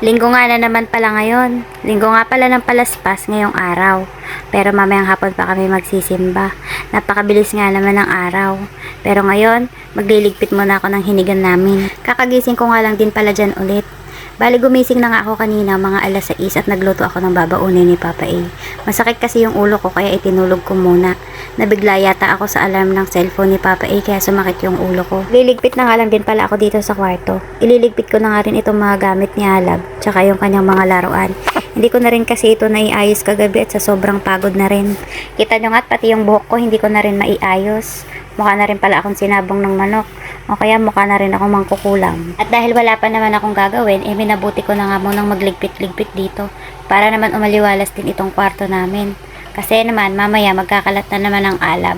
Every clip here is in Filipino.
Linggo nga na naman pala ngayon. Linggo nga pala ng palaspas ngayong araw. Pero mamayang hapon pa kami magsisimba. Napakabilis nga naman ng araw. Pero ngayon, magliligpit muna ako ng hinigan namin. Kakagising ko nga lang din pala dyan ulit. Bali gumising na nga ako kanina mga alas 6 at nagluto ako ng babaunin ni Papa A. Masakit kasi yung ulo ko kaya itinulog ko muna. Nabigla yata ako sa alarm ng cellphone ni Papa A kaya sumakit yung ulo ko. Liligpit na nga lang din pala ako dito sa kwarto. Ililigpit ko na nga rin itong mga gamit ni Alab tsaka yung kanyang mga laruan. Hindi ko na rin kasi ito naiayos kagabi at sa sobrang pagod na rin. Kita nyo nga pati yung buhok ko hindi ko na rin maiayos. Mukha na rin pala akong sinabong ng manok. O kaya mukha na rin akong mangkukulam. At dahil wala pa naman akong gagawin, minabuti ko na nga munang magligpit-ligpit dito. Para naman umaliwalas din itong kwarto namin. Kasi naman, mamaya magkakalat na naman ang alab.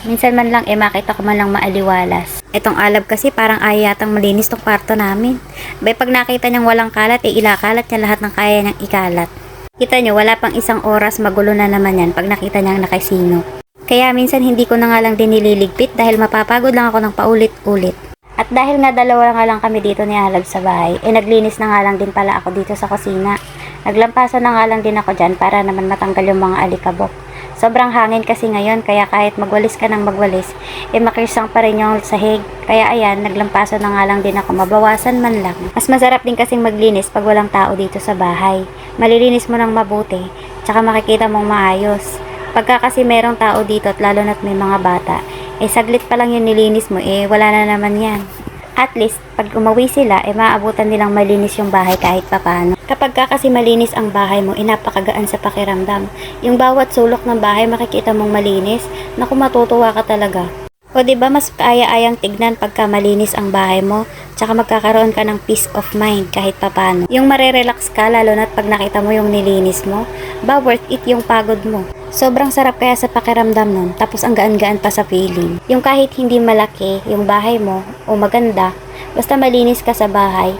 Minsan man lang makita ko man lang maaliwalas. Itong alab kasi parang ayaw yatang malinis tong kwarto namin. Bay pag nakita niyang walang kalat, ilakalat niya lahat ng kaya niyang ikalat. Kita niyo, wala pang isang oras magulo na naman yan pag nakita niyang nakasino. Kaya minsan hindi ko na nga lang din nililigpit dahil mapapagod lang ako ng paulit-ulit. At dahil nga dalawa nga lang kami dito ni Alab sa bahay, naglinis na nga lang din pala ako dito sa kusina. Naglampasan na nga lang din ako dyan para naman matanggal yung mga alikabok. Sobrang hangin kasi ngayon kaya kahit magwalis ka ng magwalis, makirsang pa rin yung sahig. Kaya ayan, naglampasan na nga lang din ako, mabawasan man lang. Mas masarap din kasing maglinis pag walang tao dito sa bahay. Malilinis mo ng mabuti, tsaka makikita mong maayos. Pagka kasi merong tao dito at lalo na't may mga bata, saglit pa lang yung nilinis mo, wala na naman yan. At least, pag umuwi sila, maabutan nilang malinis yung bahay kahit papano. Kapag ka kasi malinis ang bahay mo, napakagaan sa pakiramdam. Yung bawat sulok ng bahay makikita mong malinis, naku matutuwa ka talaga. O diba mas kaaya-ayang tignan pagka malinis ang bahay mo, tsaka magkakaroon ka ng peace of mind kahit papano. Yung marerelax ka lalo na't pag nakita mo yung nilinis mo, worth it yung pagod mo. Sobrang sarap kaya sa pakiramdam nun, tapos ang gaan-gaan pa sa feeling. Yung kahit hindi malaki yung bahay mo o maganda, basta malinis ka sa bahay,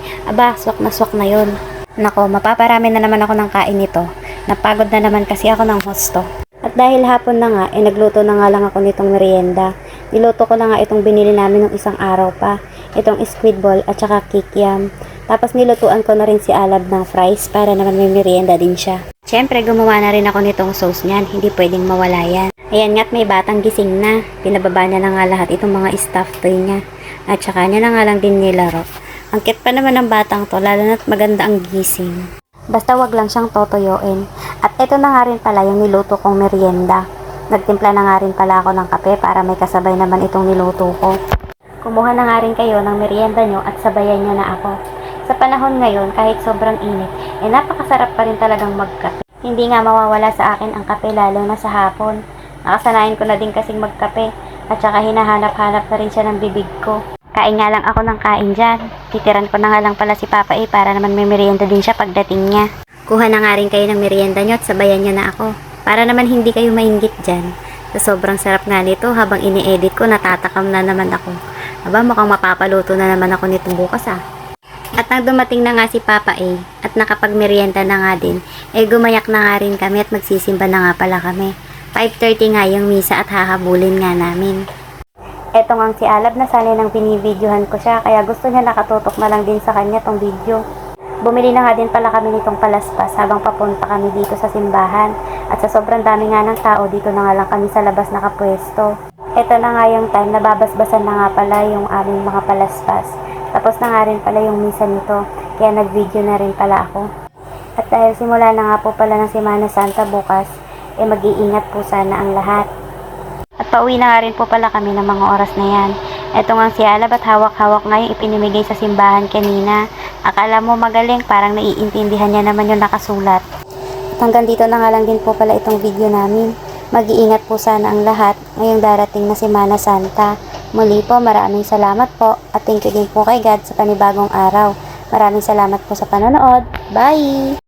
swak na yun. Nako, mapaparami na naman ako ng kain nito. Napagod na naman kasi ako ng husto. At dahil hapon na nga, nagluto na nga lang ako nitong merienda. Niluto ko na nga itong binili namin ng isang araw pa. Itong squid ball at saka kikiam. Tapos nilutuan ko na rin si Alab ng fries para naman may merienda din siya. Siyempre, gumawa na rin ako nitong sauce niyan. Hindi pwedeng mawala yan. Ayan nga't may batang gising na. Pinababa niya na nga lahat itong mga stuffed toy niya. At saka niya na nga lang din nilaro. Ang cute pa naman ng batang to, lalo na't maganda ang gising. Basta wag lang siyang totoyoin. At ito na nga rin pala yung niluto kong merienda. Nagtimpla na nga rin pala ako ng kape para may kasabay naman itong niluto ko. Kumuha na nga rin kayo ng merienda nyo at sabayan nyo na ako. Sa panahon ngayon, kahit sobrang init, napakasarap pa rin talagang magkape. Hindi nga mawawala sa akin ang kape lalo na sa hapon. Nakasanayan ko na din kasing magkape at saka hinahanap-hanap na rin siya ng bibig ko. Kain nga lang ako ng kain dyan. Titiran ko na nga lang pala si Papa A para naman may merienda din siya pagdating niya. Kuha na nga rin kayo ng merienda nyo at sabayan nyo na ako. Para naman hindi kayo mainggit dyan. Sa sobrang sarap nga nito, habang ini-edit ko, natatakam na naman ako. Mukhang mapapaluto na naman ako nito bukas At nang dumating na nga si Papa A at nakapagmerienda na nga din, gumayak na nga rin kami at magsisimba na nga pala kami. 5:30 nga yung misa at hahabulin nga namin. Eto nga si Alab na sanay nang binibidyohan ko siya kaya gusto niya nakatutok na lang din sa kanya tong video. Bumili na nga din pala kami nitong palaspas habang papunta kami dito sa simbahan at sa sobrang dami nga ng tao dito na nga lang kami sa labas nakapwesto. Eto na nga yung time na babasbasan na nga pala yung aming mga palaspas. Tapos na nga rin pala yung misa nito kaya nag-video na rin pala ako. At dahil simula na nga po pala ng Semana Santa bukas, mag-iingat po sana ang lahat. At pauwi na nga rin po pala kami ng mga oras na yan. Eto nga si Alab at hawak-hawak nga yung ipinimigay sa simbahan kanina. Akala mo magaling, parang naiintindihan niya naman yung nakasulat. At hanggang dito na nga lang din po pala itong video namin. Mag-iingat po sana ang lahat ngayong darating na Semana Santa. Muli po, maraming salamat po at thank you din po kay God sa panibagong araw. Maraming salamat po sa panonood. Bye!